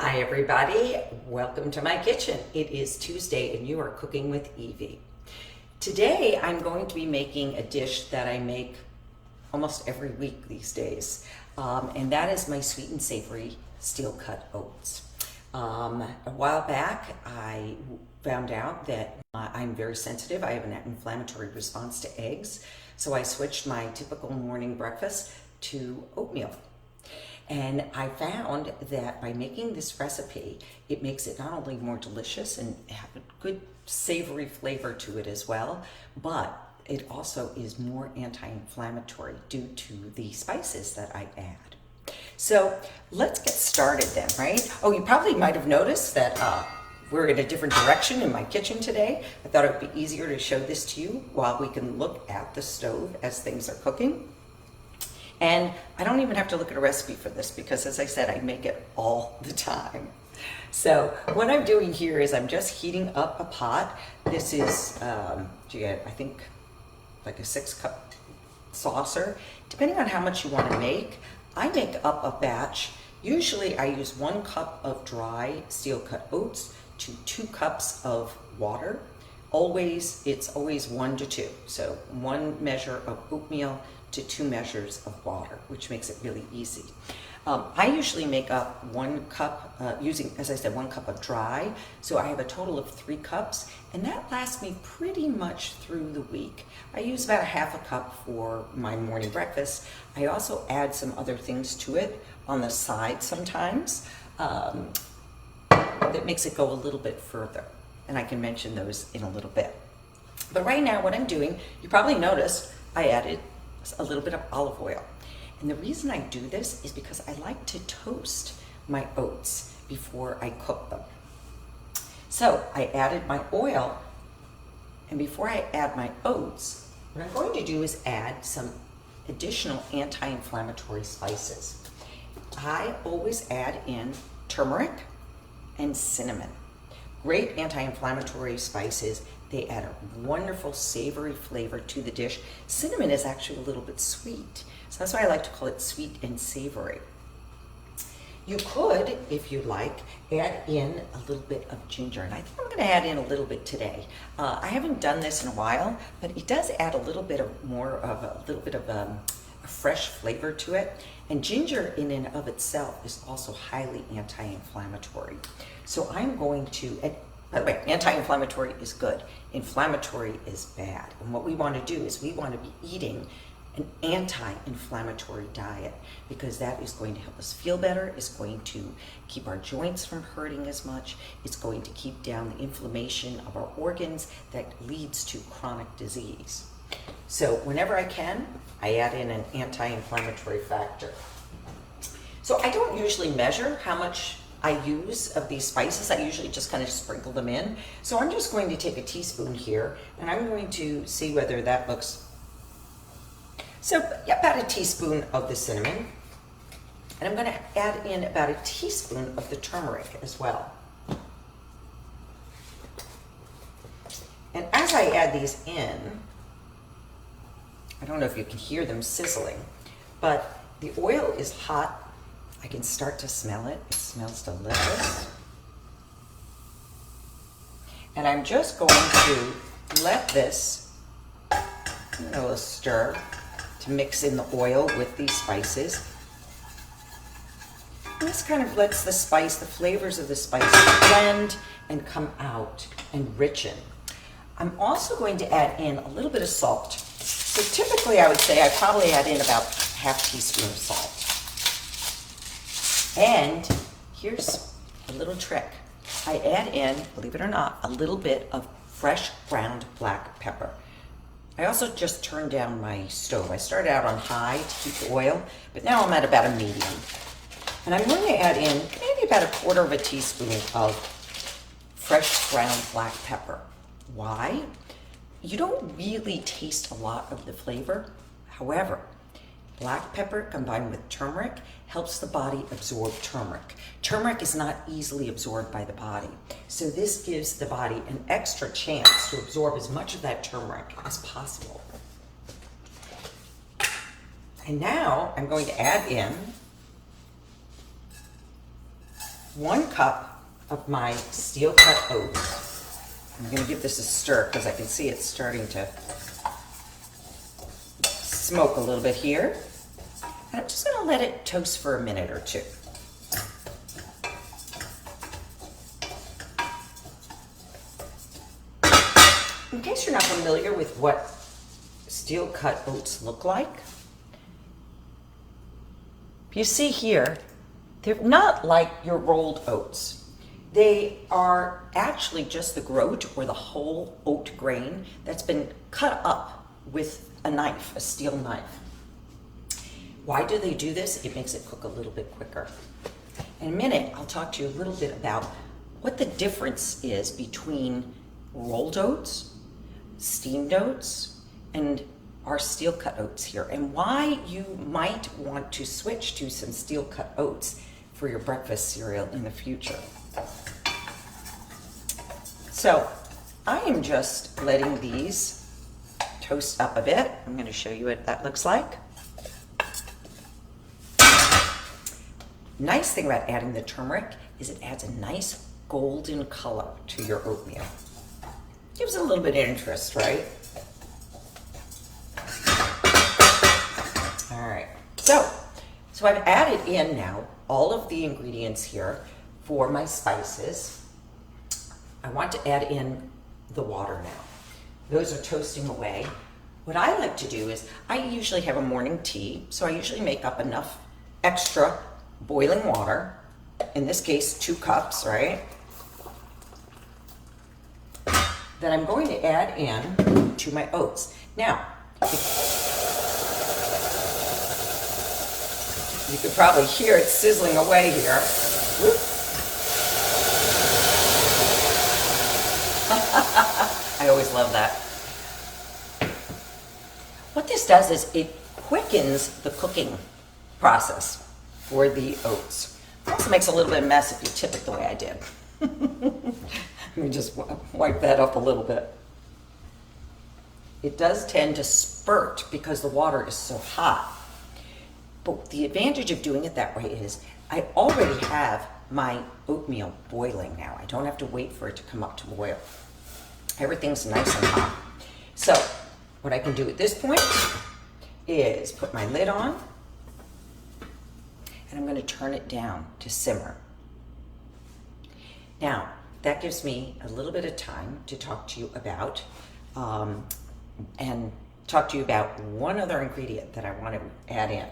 Hi everybody, welcome to my kitchen. It is Tuesday and you are cooking with Evey. Today I'm going to be making a dish that I make almost every week these days, and that is my sweet and savory steel cut oats. A while back I found out that I'm very sensitive. I have an inflammatory response to eggs, so I switched my typical morning breakfast to oatmeal. And I found that by making this recipe, it makes it not only more delicious and have a good savory flavor to it as well, but it also is more anti-inflammatory due to the spices that I add. So let's get started then, right? Oh, you probably might have noticed that we're in a different direction in my kitchen today. I thought it would be easier to show this to you while we can look at the stove as things are cooking. And I don't even have to look at a recipe for this because, as I said, I make it all the time. So what I'm doing here is I'm just heating up a pot. This is, I think, like a 6-cup saucer. Depending on how much you want to make, I make up a batch. Usually I use 1 cup of dry steel-cut oats to 2 cups of water. It's always 1 to 2. So 1 measure of oatmeal to 2 measures of water, which makes it really easy. I usually make up 1 cup using, as I said, 1 cup of dry. So I have a total of 3 cups, and that lasts me pretty much through the week. I use about 1/2 cup for my morning breakfast. I also add some other things to it on the side sometimes that makes it go a little bit further. And I can mention those in a little bit. But right now what I'm doing, you probably noticed I added a little bit of olive oil. And the reason I do this is because I like to toast my oats before I cook them. So I added my oil, and before I add my oats, what I'm going to do is add some additional anti-inflammatory spices. I always add in turmeric and cinnamon. Great anti-inflammatory spices. They add a wonderful savory flavor to the dish. Cinnamon is actually a little bit sweet, so that's why I like to call it sweet and savory. You could, if you like, add in a little bit of ginger, and I think I'm going to add in a little bit today. I haven't done this in a while, but it does add a little bit of a fresh flavor to it. And ginger in and of itself is also highly anti-inflammatory. So I'm going to, by the way, anti-inflammatory is good. Inflammatory is bad. And what we want to do is we want to be eating an anti-inflammatory diet, because that is going to help us feel better. It's going to keep our joints from hurting as much. It's going to keep down the inflammation of our organs that leads to chronic disease. So whenever I can, I add in an anti-inflammatory factor. So I don't usually measure how much I use of these spices. I usually just kind of sprinkle them in. So I'm just going to take a teaspoon here, and I'm going to see whether that looks. So about a teaspoon of the cinnamon, and I'm going to add in about a teaspoon of the turmeric as well. And as I add these in, I don't know if you can hear them sizzling, but the oil is hot. I can start to smell it. It smells delicious. And I'm just going to let this, a little stir to mix in the oil with these spices. And this kind of lets the flavors of the spices blend and come out and richen. I'm also going to add in a little bit of salt. So typically I would say I probably add in about 1/2 teaspoon of salt. And here's a little trick. I add in, believe it or not, a little bit of fresh ground black pepper. I also just turned down my stove. I started out on high to keep the oil, but now I'm at about a medium. And I'm going to add in maybe about 1/4 teaspoon of fresh ground black pepper. Why? You don't really taste a lot of the flavor. However, black pepper combined with turmeric helps the body absorb turmeric. Turmeric is not easily absorbed by the body, so this gives the body an extra chance to absorb as much of that turmeric as possible. And now I'm going to add in 1 cup of my steel cut oats. I'm going to give this a stir because I can see it's starting to smoke a little bit here. And I'm just going to let it toast for a minute or two. In case you're not familiar with what steel cut oats look like, you see here, they're not like your rolled oats. They are actually just the groat or the whole oat grain that's been cut up with a knife, a steel knife. Why do they do this? It makes it cook a little bit quicker. In a minute, I'll talk to you a little bit about what the difference is between rolled oats, steamed oats, and our steel cut oats here, and why you might want to switch to some steel cut oats for your breakfast cereal in the future. So I am just letting these toast up a bit. I'm going to show you what that looks like. Nice thing about adding the turmeric is it adds a nice golden color to your oatmeal. Gives it a little bit of interest, right? All right, so I've added in now all of the ingredients here for my spices. I want to add in the water now. Those are toasting away. What I like to do is I usually have a morning tea, so I usually make up enough extra boiling water, in this case 2 cups, right? That I'm going to add in to my oats. Now, you could probably hear it sizzling away here. I always love that. What this does is it quickens the cooking process for the oats. It also makes a little bit of mess if you tip it the way I did. Let me just wipe that up a little bit. It does tend to spurt because the water is so hot. But the advantage of doing it that way is I already have my oatmeal boiling now. I don't have to wait for it to come up to boil. Everything's nice and hot. So what I can do at this point is put my lid on, and I'm going to turn it down to simmer. Now, that gives me a little bit of time to talk to you about one other ingredient that I want to add in,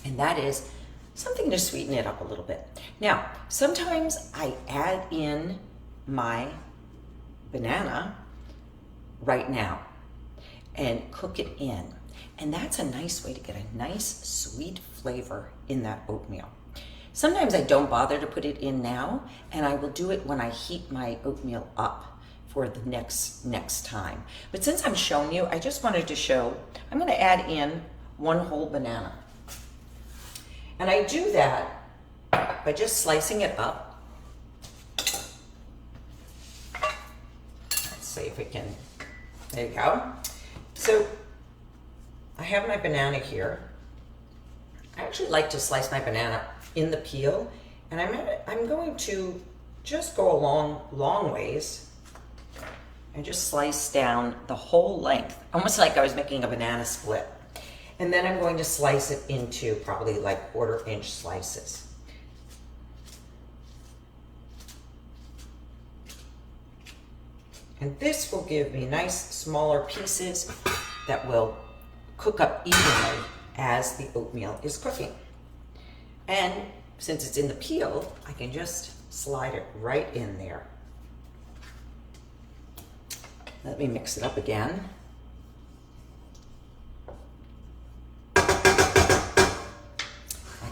and that is something to sweeten it up a little bit. Now, sometimes I add in my banana right now and cook it in, and that's a nice way to get a nice sweet flavor in that oatmeal. Sometimes I don't bother to put it in now, and I will do it when I heat my oatmeal up for the next time. But since I'm showing you, I just wanted to show, I'm going to add in 1 whole banana. And I do that by just slicing it up. Let's see if we can, there you go. So I have my banana here. I actually like to slice my banana in the peel, and I'm going to just go a long ways and just slice down the whole length, almost like I was making a banana split. And then I'm going to slice it into probably like 1/4 inch slices. And this will give me nice smaller pieces that will cook up evenly as the oatmeal is cooking. And since it's in the peel, I can just slide it right in there. Let me mix it up again. I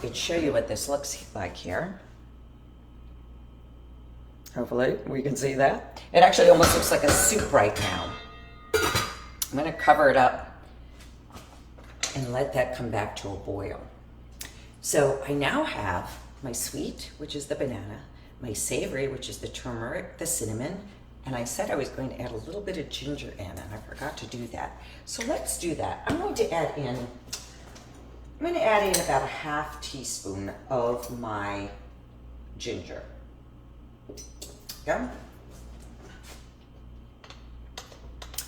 could show you what this looks like here. Hopefully we can see that. It actually almost looks like a soup right now. I'm going to cover it up and let that come back to a boil. So I now have my sweet, which is the banana, my savory, which is the turmeric, the cinnamon, and I said I was going to add a little bit of ginger in, and I forgot to do that. So let's do that. I'm going to add in about a 1/2 teaspoon of my ginger. Yeah.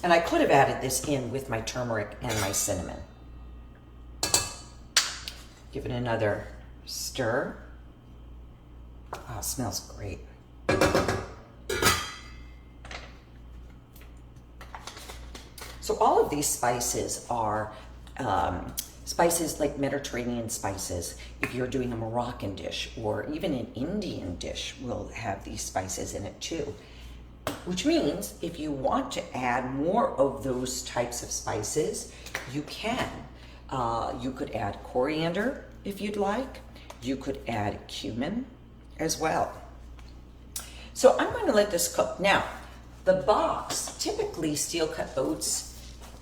And I could have added this in with my turmeric and my cinnamon. Give it another stir. Oh, it smells great. So all of these spices are spices like Mediterranean spices. If you're doing a Moroccan dish or even an Indian dish will have these spices in it too. Which means if you want to add more of those types of spices, you can. You could add coriander if you'd like. You could add cumin as well. So I'm going to let this cook. Now, the box, typically steel cut oats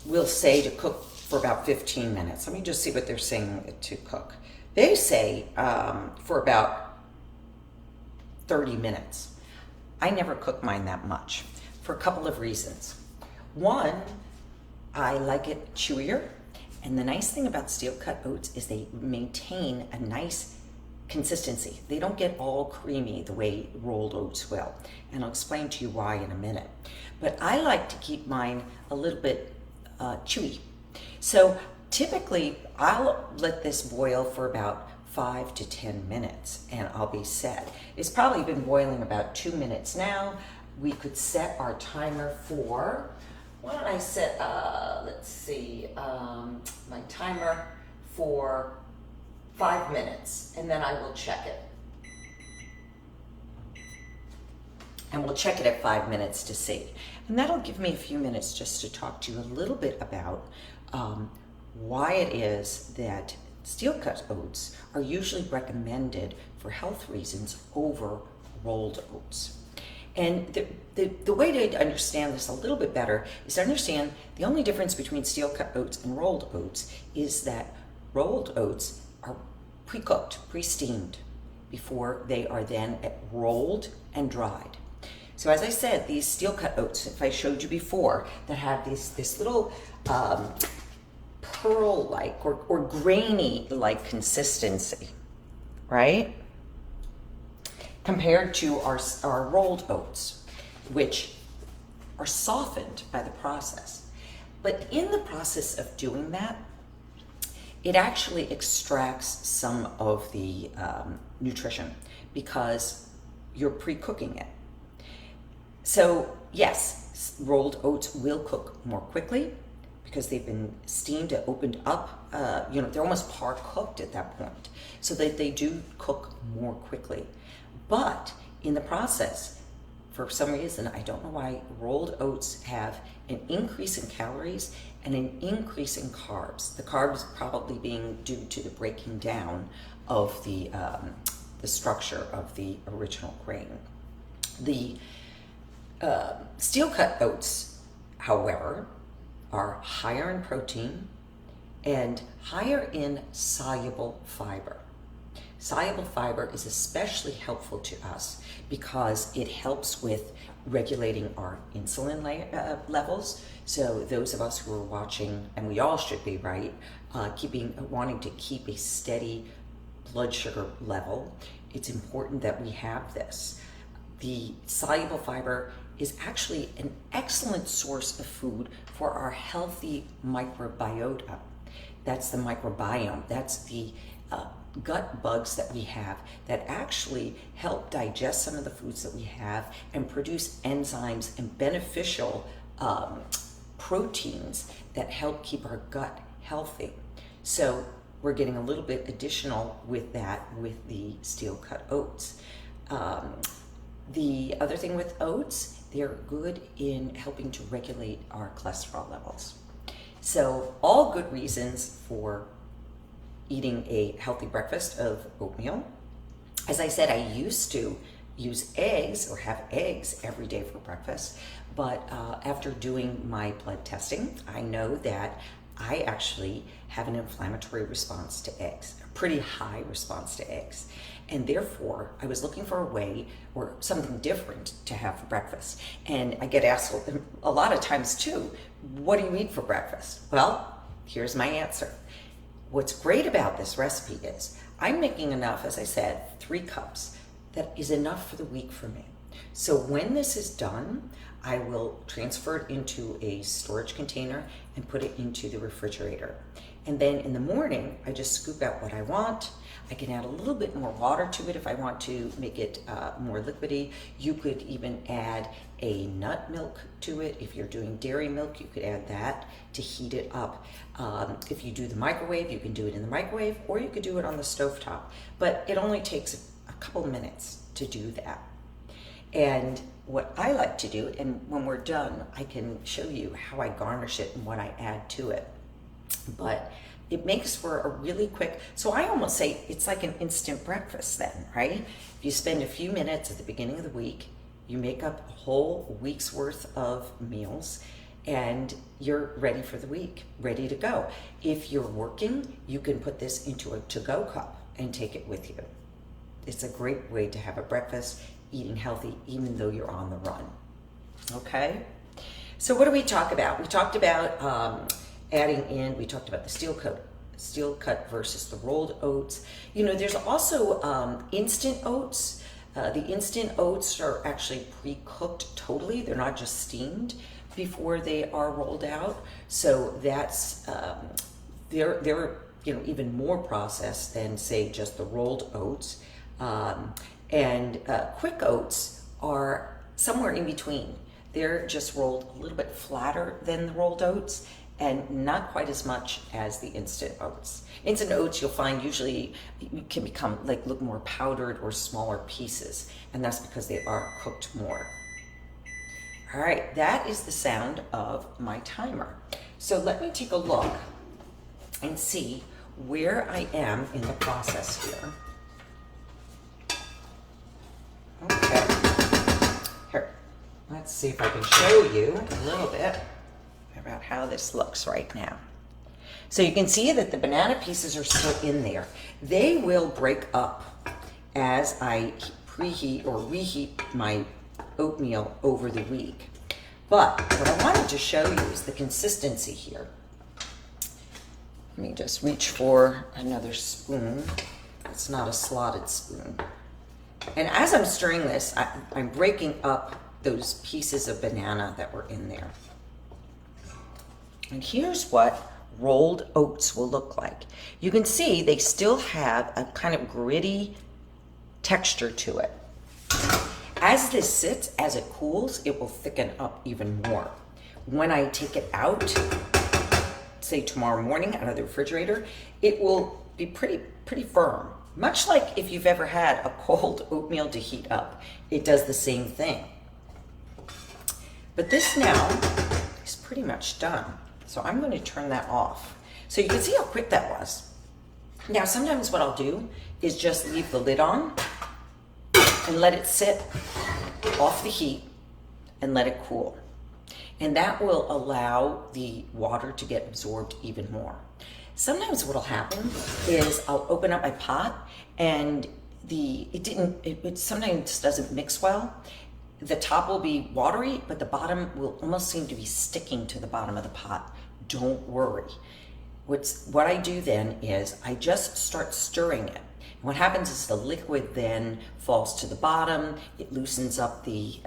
will say to cook for about 15 minutes. Let me just see what they're saying to cook. They say for about 30 minutes. I never cook mine that much for a couple of reasons. One, I like it chewier. And the nice thing about steel cut oats is they maintain a nice consistency. They don't get all creamy the way rolled oats will. And I'll explain to you why in a minute. But I like to keep mine a little bit chewy. So typically I'll let this boil for about 5 to 10 minutes and I'll be set. It's probably been boiling about 2 minutes now. We could set our timer for, why don't I set, let's see, my timer for 5 minutes and then I will check it. And we'll check it at 5 minutes to see. And that'll give me a few minutes just to talk to you a little bit about why it is that steel cut oats are usually recommended for health reasons over rolled oats. And the way to understand this a little bit better is to understand the only difference between steel cut oats and rolled oats is that rolled oats are pre-cooked, pre-steamed before they are then rolled and dried. So as I said, these steel cut oats, if I showed you before, that have this little pearl-like or grainy-like consistency, right? Compared to our rolled oats, which are softened by the process. But in the process of doing that, it actually extracts some of the nutrition because you're pre-cooking it. So yes, rolled oats will cook more quickly because they've been steamed and opened up. They're almost par cooked at that point. So that they do cook more quickly. But in the process, for some reason, I don't know why, rolled oats have an increase in calories and an increase in carbs. The carbs probably being due to the breaking down of the structure of the original grain. The steel cut oats, however, are higher in protein and higher in soluble fiber. Soluble fiber is especially helpful to us because it helps with regulating our insulin levels. So those of us who are watching, and we all should be, right, wanting to keep a steady blood sugar level, it's important that we have this. The soluble fiber is actually an excellent source of food for our healthy microbiota. That's the microbiome. That's the gut bugs that we have that actually help digest some of the foods that we have and produce enzymes and beneficial proteins that help keep our gut healthy. So we're getting a little bit additional with that with the steel cut oats. The other thing with oats, they're good in helping to regulate our cholesterol levels. So all good reasons for eating a healthy breakfast of oatmeal. As I said, I used to use eggs or have eggs every day for breakfast, but after doing my blood testing, I know that I actually have an inflammatory response to eggs, a pretty high response to eggs. And therefore, I was looking for a way or something different to have for breakfast. And I get asked a lot of times too, what do you eat for breakfast? Well, here's my answer. What's great about this recipe is I'm making enough, as I said, 3 cups. that is enough for the week for me. So when this is done, I will transfer it into a storage container and put it into the refrigerator. And then in the morning, I just scoop out what I want. I can add a little bit more water to it if I want to make it more liquidy. You could even add a nut milk to it. If you're doing dairy milk, you could add that to heat it up. If you do the microwave, you can do it in the microwave, or you could do it on the stovetop. But it only takes a couple minutes to do that. And what I like to do, and when we're done, I can show you how I garnish it and what I add to it. But it makes for a really quick, so I almost say it's like an instant breakfast then, right? If you spend a few minutes at the beginning of the week, you make up a whole week's worth of meals, and you're ready for the week, ready to go. If you're working, you can put this into a to-go cup and take it with you. It's a great way to have a breakfast, eating healthy, even though you're on the run. Okay? So what do we talk about? We talked about adding in, we talked about the steel cut versus the rolled oats. You know, there's also instant oats. The instant oats are actually pre-cooked totally. They're not just steamed before they are rolled out. So that's, they're you know, even more processed than, say, just the rolled oats. Quick oats are somewhere in between. They're just rolled a little bit flatter than the rolled oats and not quite as much as the instant oats. Instant oats you'll find usually can become look more powdered or smaller pieces, and that's because they are cooked more. All right, that is the sound of my timer. So let me take a look and see where I am in the process here. Okay, here, let's see if I can show you a little bit about how this looks right now. So you can see that the banana pieces are still in there. They will break up as I preheat or reheat my oatmeal over the week. But what I wanted to show you is the consistency here. Let me just reach for another spoon. It's not a slotted spoon. And as I'm stirring this, I'm breaking up those pieces of banana that were in there. And here's what rolled oats will look like. You can see they still have a kind of gritty texture to it. As this sits, as it cools, it will thicken up even more. When I take it out, say tomorrow morning out of the refrigerator, it will be pretty firm. Much like if you've ever had a cold oatmeal to heat up, it does the same thing. But this now is pretty much done. So I'm going to turn that off. So you can see how quick that was. Now sometimes what I'll do is just leave the lid on and let it sit off the heat and let it cool. And that will allow the water to get absorbed even more. Sometimes what'll happen is I'll open up my pot and it sometimes doesn't mix well. The top will be watery, but the bottom will almost seem to be sticking to the bottom of the pot. Don't worry. What I do then is I just start stirring it. And what happens is the liquid then falls to the bottom. It loosens up the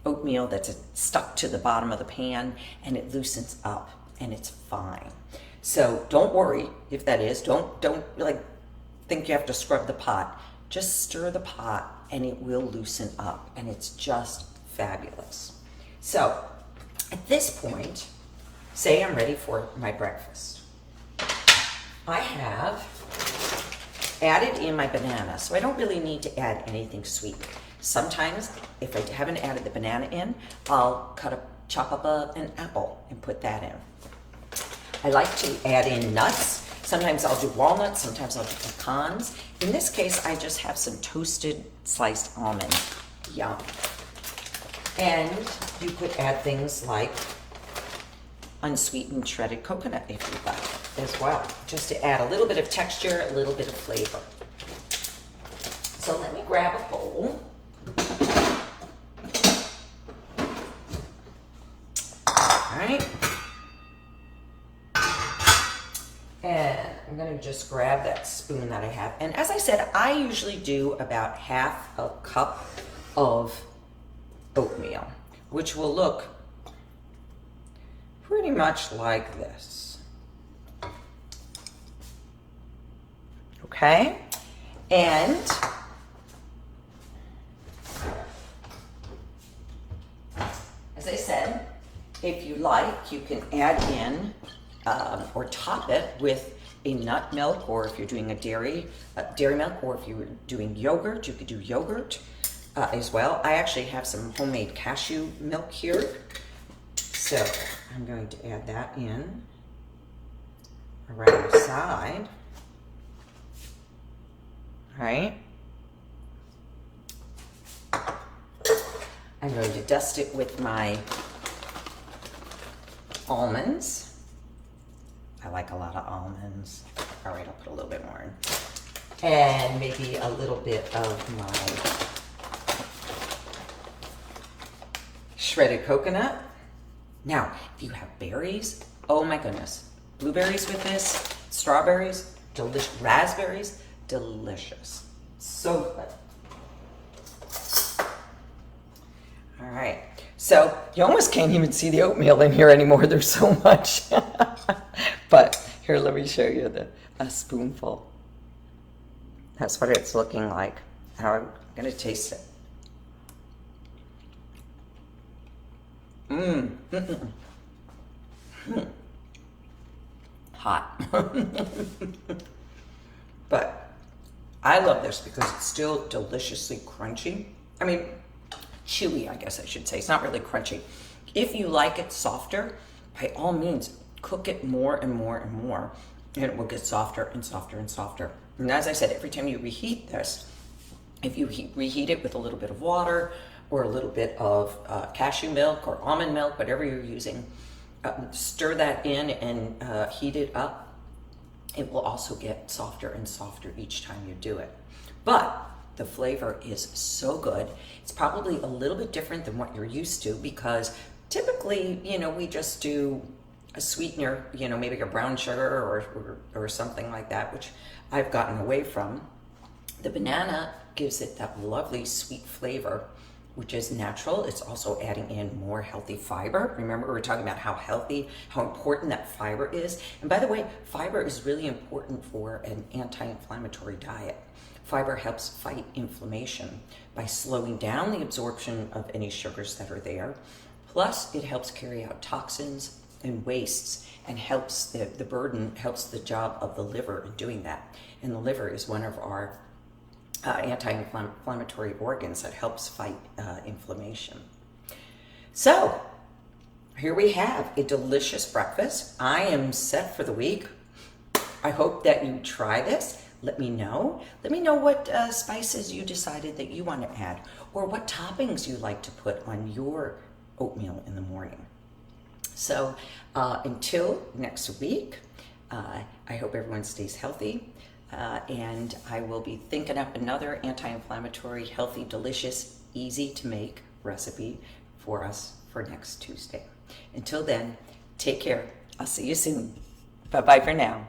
oatmeal that's stuck to the bottom of the pan, and it loosens up, and it's fine. So don't worry if that is. Don't think you have to scrub the pot. Just stir the pot and it will loosen up, and it's just fabulous. So at this point, say I'm ready for my breakfast. I have added in my banana, so I don't really need to add anything sweet. Sometimes if I haven't added the banana in, I'll chop up an apple and put that in. I like to add in nuts. Sometimes I'll do walnuts, sometimes I'll do pecans. In this case, I just have some toasted sliced almond. Yum. And you could add things like unsweetened shredded coconut if you'd like as well, just to add a little bit of texture, a little bit of flavor. So let me grab a bowl. All right. And I'm going to to just grab that spoon that I have. And as I said, I usually do about half a cup of oatmeal, which will look pretty much like this. Okay? And as I said, if you like, you can add in or top it with a nut milk, or if you're doing a dairy milk, or if you're doing yogurt, you could do yogurt as well. I actually have some homemade cashew milk here, so I'm going to add that in around the side. All right. I'm going to dust it with my almonds. I like a lot of almonds. All right, I'll put a little bit more in. And maybe a little bit of my shredded coconut. Now, if you have berries, oh my goodness. Blueberries with this, strawberries, delicious, raspberries, delicious. So good. All right. So you almost can't even see the oatmeal in here anymore. There's so much. But here, let me show you a spoonful. That's what it's looking like. Now I'm going to taste it. Hot. But I love this because it's still deliciously crunchy. I mean, chewy, I guess I should say. It's not really crunchy. If you like it softer, by all means, cook it more and more and more, and it will get softer and softer and softer. And as I said, every time you reheat this, if you reheat it with a little bit of water or a little bit of cashew milk or almond milk, whatever you're using, stir that in and heat it up. It will also get softer and softer each time you do it. But the flavor is so good. It's probably a little bit different than what you're used to, because typically, you know, we just do a sweetener, you know, maybe a brown sugar or something like that, which I've gotten away from. The banana gives it that lovely sweet flavor, which is natural. It's also adding in more healthy fiber. Remember, we were talking about how healthy, how important that fiber is. And by the way, fiber is really important for an anti-inflammatory diet. Fiber helps fight inflammation by slowing down the absorption of any sugars that are there. Plus, it helps carry out toxins and wastes, and helps the burden, helps the job of the liver in doing that. And the liver is one of our anti-inflammatory organs that helps fight inflammation. So here we have a delicious breakfast. I am set for the week. I hope that you try this. Let me know. Let me know what spices you decided that you want to add, or what toppings you like to put on your oatmeal in the morning. So until next week, I hope everyone stays healthy, and I will be thinking up another anti-inflammatory, healthy, delicious, easy to make recipe for us for next Tuesday. Until then, take care. I'll see you soon. Bye-bye for now.